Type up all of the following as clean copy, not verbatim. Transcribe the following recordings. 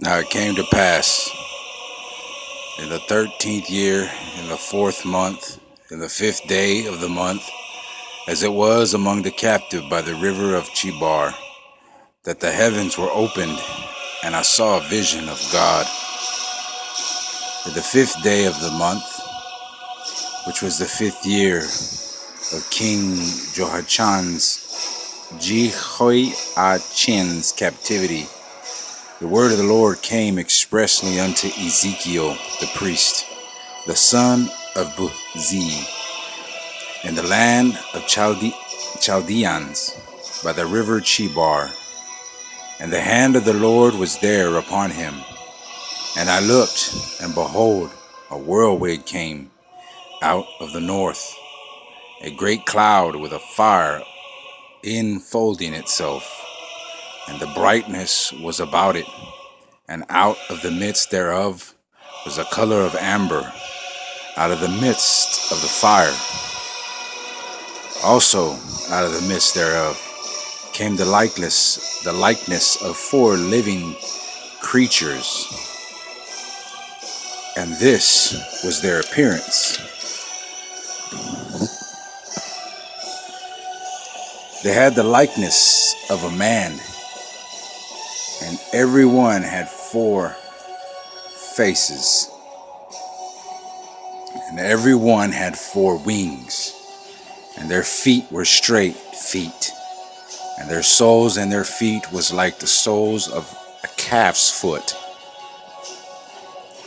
Now it came to pass in the 13th year, in the 4th month, in the 5th day of the month, as it was among the captive by the river of Chebar, that the heavens were opened, and I saw a vision of God. In the 5th day of the month, which was the 5th year of King Jehoiachin's captivity, the word of the Lord came expressly unto Ezekiel the priest, the son of Buzi, in the land of Chaldeans, by the river Chebar. And the hand of the Lord was there upon him. And I looked, and behold, a whirlwind came out of the north, a great cloud with a fire enfolding itself, and the brightness was about it, and out of the midst thereof was a color of amber, out of the midst of the fire. Also out of the midst thereof came the likeness of 4 living creatures, and this was their appearance. They had the likeness of a man, and every one had 4 faces, and every one had 4 wings, and their feet were straight feet, and their soles and their feet was like the soles of a calf's foot,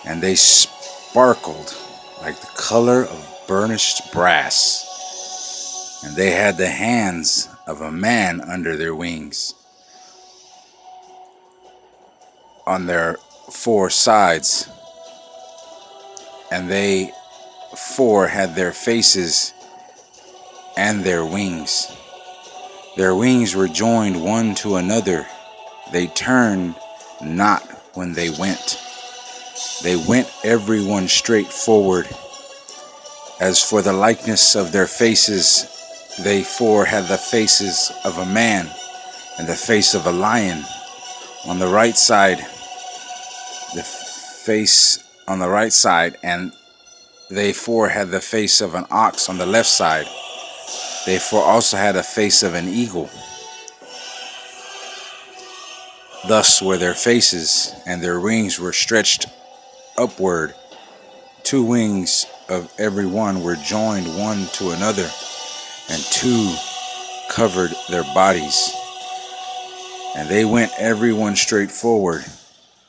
and they sparkled like the color of burnished brass, and they had the hands of a man under their wings. On their 4 sides, and they 4 had their faces and their wings. Their wings were joined one to another. They turned not when they went. They went every one straight forward. As for the likeness of their faces, they 4 had the faces of a man, and the face of a lion on the right side, the face on the right side, and they 4 had the face of an ox on the left side. They 4 also had a face of an eagle. Thus were their faces, and their wings were stretched upward. 2 wings of every one were joined one to another, and 2 covered their bodies. And they went every one straight forward.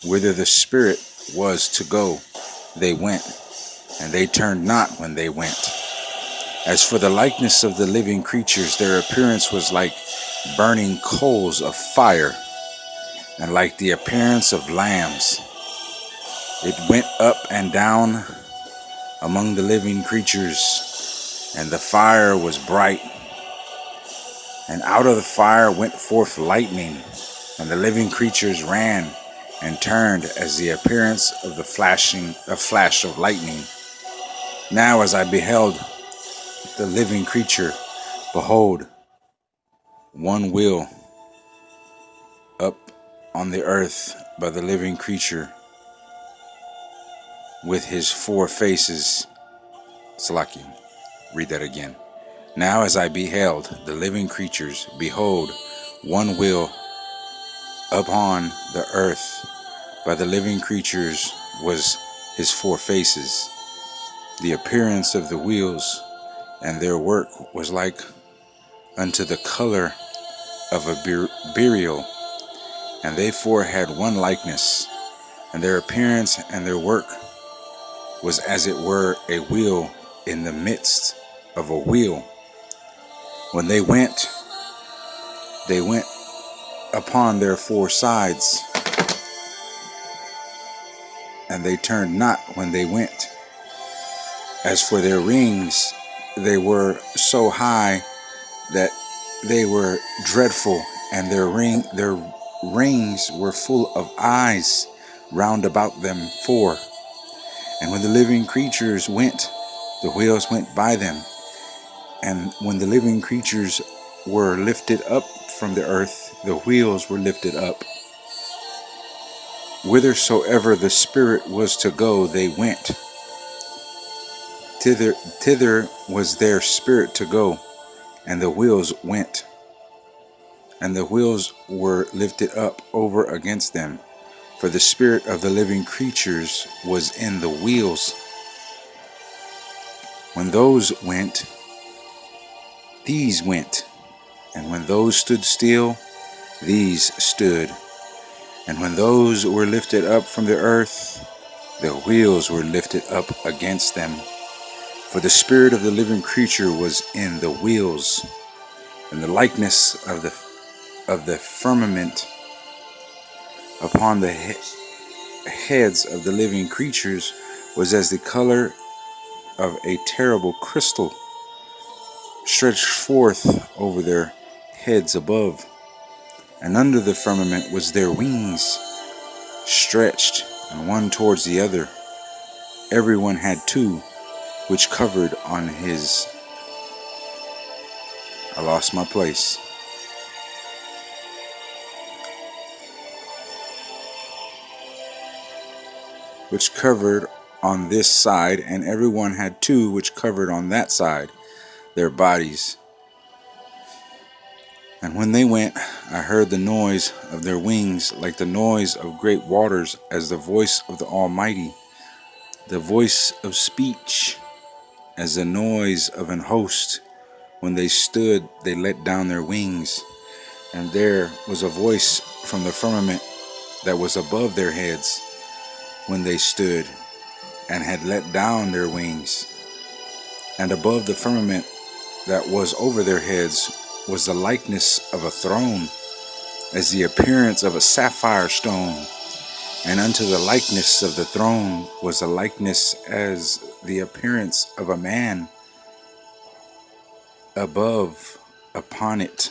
Whither the Spirit was to go, they went, and they turned not when they went. As for the likeness of the living creatures, their appearance was like burning coals of fire, and like the appearance of lambs. It went up and down among the living creatures, and the fire was bright. And out of the fire went forth lightning, and the living creatures ran and turned as the appearance of the flash of lightning. Now as I beheld the living creature, behold, one wheel up on the earth by the living creature, with his 4 faces. Salaki, read that again. Now as I beheld the living creatures, behold, one wheel upon the earth by the living creatures was his 4 faces. The appearance of the wheels and their work was like unto the color of a beryl, and they 4 had one likeness, and their appearance and their work was as it were a wheel in the midst of a wheel. When they went upon their 4 sides, and they turned not when they went. As for their rings, they were so high that they were dreadful, and their rings were full of eyes round about them 4. And when the living creatures went, the wheels went by them. And when the living creatures were lifted up from the earth, the wheels were lifted up. whithersoever the Spirit was to go, they went. Thither was their spirit to go, and the wheels went, and the wheels were lifted up over against them, for the spirit of the living creatures was in the wheels. When those went, these went, and when those stood still, these stood. And when those were lifted up from the earth, the wheels were lifted up against them. For the spirit of the living creature was in the wheels, and the likeness of the firmament upon the heads of the living creatures was as the color of a terrible crystal, stretched forth over their heads above. And under the firmament was their wings, stretched, and one towards the other. Everyone had two, which covered on his... I lost my place. Which covered on this side, and everyone had two which covered on that side, their bodies. And when they went, I heard the noise of their wings like the noise of great waters, as the voice of the Almighty, the voice of speech, as the noise of an host. When they stood, they let down their wings, and there was a voice from the firmament that was above their heads, when they stood and had let down their wings. And above the firmament that was over their heads was the likeness of a throne, as the appearance of a sapphire stone. And unto the likeness of the throne was a likeness as the appearance of a man above upon it.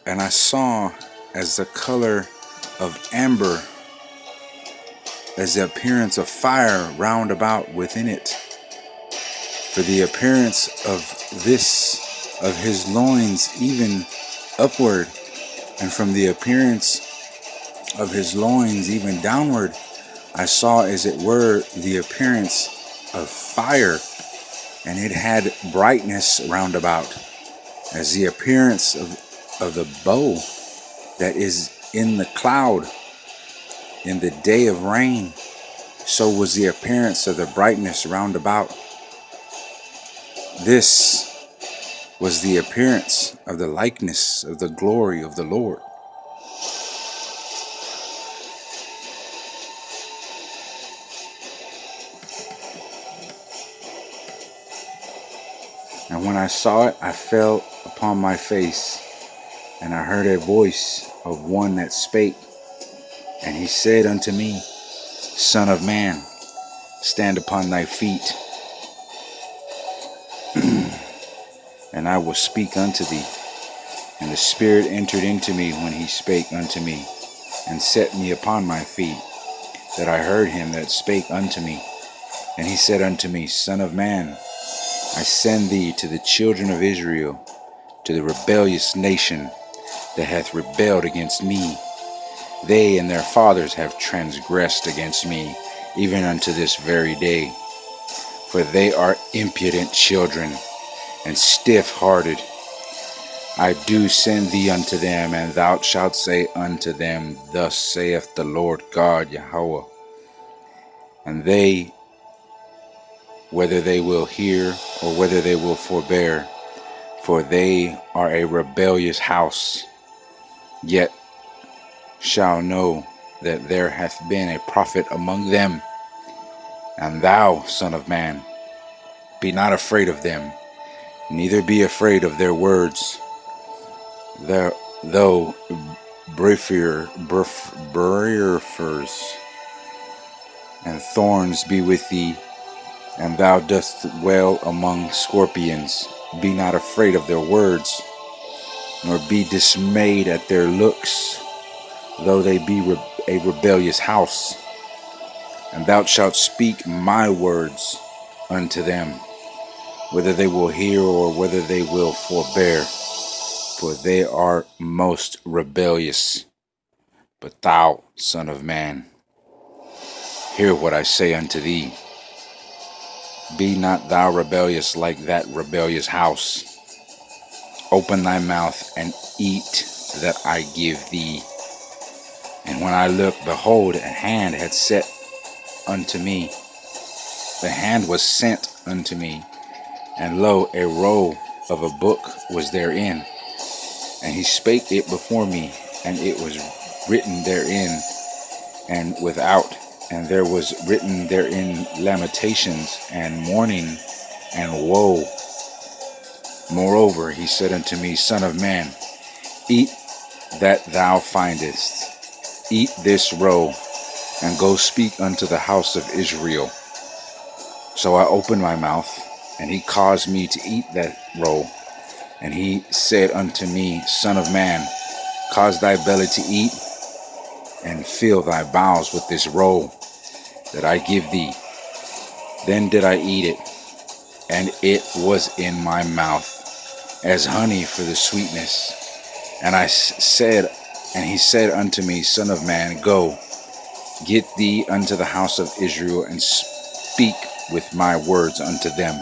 And I saw as the color of amber, as the appearance of fire round about within it. For the appearance of his loins even upward, and from the appearance of his loins even downward, I saw as it were the appearance of fire, and it had brightness round about, as the appearance of the bow that is in the cloud in the day of rain. So was the appearance of the brightness round about. This was the appearance of the likeness of the glory of the Lord. And when I saw it, I fell upon my face, and I heard a voice of one that spake. And he said unto me, Son of man, stand upon thy feet, and I will speak unto thee. And the Spirit entered into me when he spake unto me, and set me upon my feet, that I heard him that spake unto me. And he said unto me, Son of man, I send thee to the children of Israel, to the rebellious nation that hath rebelled against me. They and their fathers have transgressed against me, even unto this very day. For they are impudent children, and stiff-hearted. I do send thee unto them, and thou shalt say unto them, Thus saith the Lord God Yahweh. And they, whether they will hear or whether they will forbear, for they are a rebellious house, yet shall know that there hath been a prophet among them. And thou, son of man, be not afraid of them, neither be afraid of their words. Though briars and thorns be with thee, and thou dost dwell among scorpions, be not afraid of their words, nor be dismayed at their looks, though they be a rebellious house. And thou shalt speak my words unto them, whether they will hear or whether they will forbear, for they are most rebellious. But thou, son of man, hear what I say unto thee. Be not thou rebellious like that rebellious house. Open thy mouth and eat that I give thee. And when I looked, behold, a hand had set unto me. The hand was sent unto me, and lo, a roll of a book was therein. And he spake it before me, and it was written therein and without, and there was written therein lamentations and mourning and woe. Moreover, he said unto me, Son of man, eat that thou findest, eat this roll, and go speak unto the house of Israel. So I opened my mouth, and he caused me to eat that roll. And he said unto me, Son of man, cause thy belly to eat, and fill thy bowels with this roll that I give thee. Then did I eat it, and it was in my mouth as honey for the sweetness. And he said unto me, Son of man, go, get thee unto the house of Israel, and speak with my words unto them.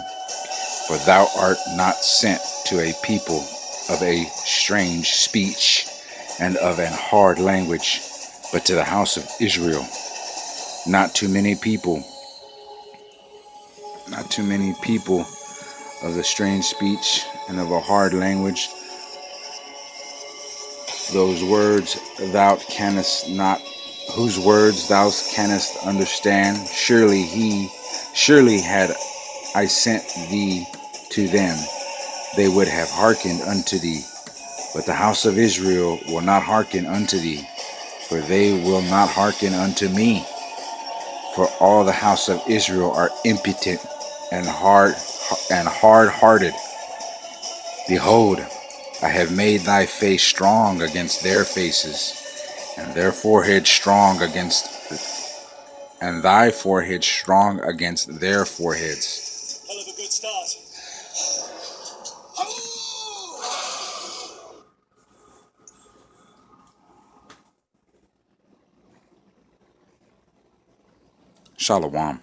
For thou art not sent to a people of a strange speech and of an hard language, but to the house of Israel. Not too many people of the strange speech and of a hard language, those words thou canst not, whose words thou canst understand. Surely had I sent thee to them, they would have hearkened unto thee. But the house of Israel will not hearken unto thee, for they will not hearken unto me. For all the house of Israel are impotent and hard-hearted. Behold, I have made thy face strong against their faces, and thy forehead strong against their foreheads. Hell of a good start. Shalom.